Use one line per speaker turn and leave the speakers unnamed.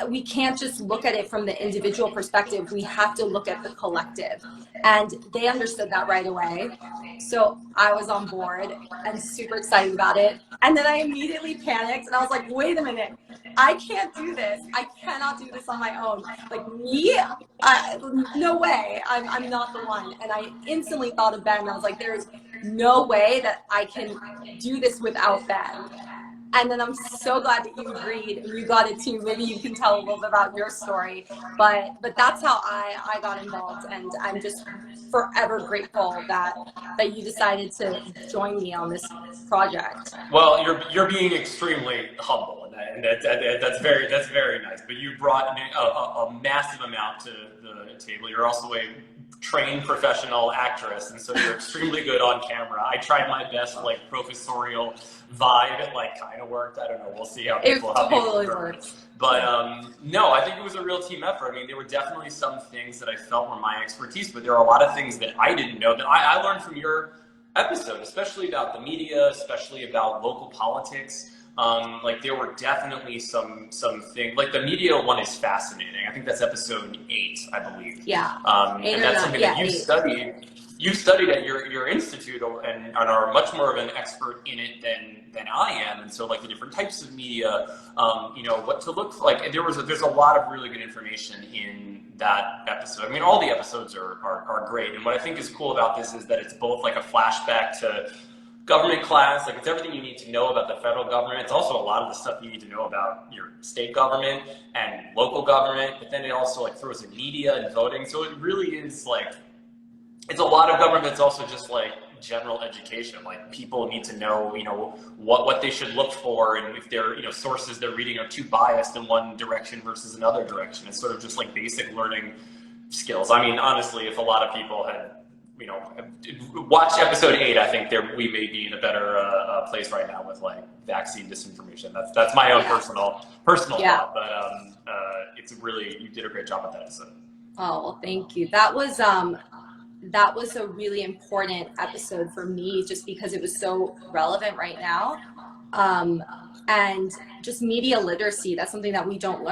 we can't just look at it from the individual perspective. We have to look at the collective. And they understood that right away. So I was on board and super excited about it. And then I immediately panicked and I was like, wait a minute, I can't do this. I cannot do this on my own. Like me, no way, I'm not the one. And I instantly thought of Ben and I was like, there's no way that I can do this without Ben. And then I'm so glad that you agreed and you got it too. Maybe you can tell a little bit about your story, but that's how I got involved, and I'm just forever grateful that you decided to join me on this project.
Well, you're being extremely humble, and that's very nice. But you brought a massive amount to the table. You're also a trained professional actress, and so you're extremely good on camera. I tried my best, like professorial vibe. It like kind of worked. I don't know. We'll see how people.
It totally worked.
But no, I think it was a real team effort. I mean, there were definitely some things that I felt were my expertise, but there are a lot of things that I didn't know that I learned from your episode, especially about the media, especially about local politics. Like there were definitely some things, like the media one is fascinating. I think that's episode 8, I believe.
Yeah.
And that's something that you studied at your institute and are much more of an expert in it than I am. And so like the different types of media, you know, what to look for. Like there's a lot of really good information in that episode. I mean, all the episodes are great. And what I think is cool about this is that it's both like a flashback to government class, like it's everything you need to know about the federal government. It's also a lot of the stuff you need to know about your state government and local government, but then it also like throws in media and voting. So it really is like, it's a lot of government. It's also just like general education. Like people need to know, you know, what they should look for, and if their, you know, sources they're reading are too biased in one direction versus another direction. It's sort of just like basic learning skills. I mean, honestly, if a lot of people had, you know, watched episode 8, I think we may be in a better place right now with like vaccine disinformation. That's my own personal thought, but it's really, you did a great job with that episode.
Oh, well, thank you. That was a really important episode for me, just because it was so relevant right now. And just media literacy, that's something that we don't learn.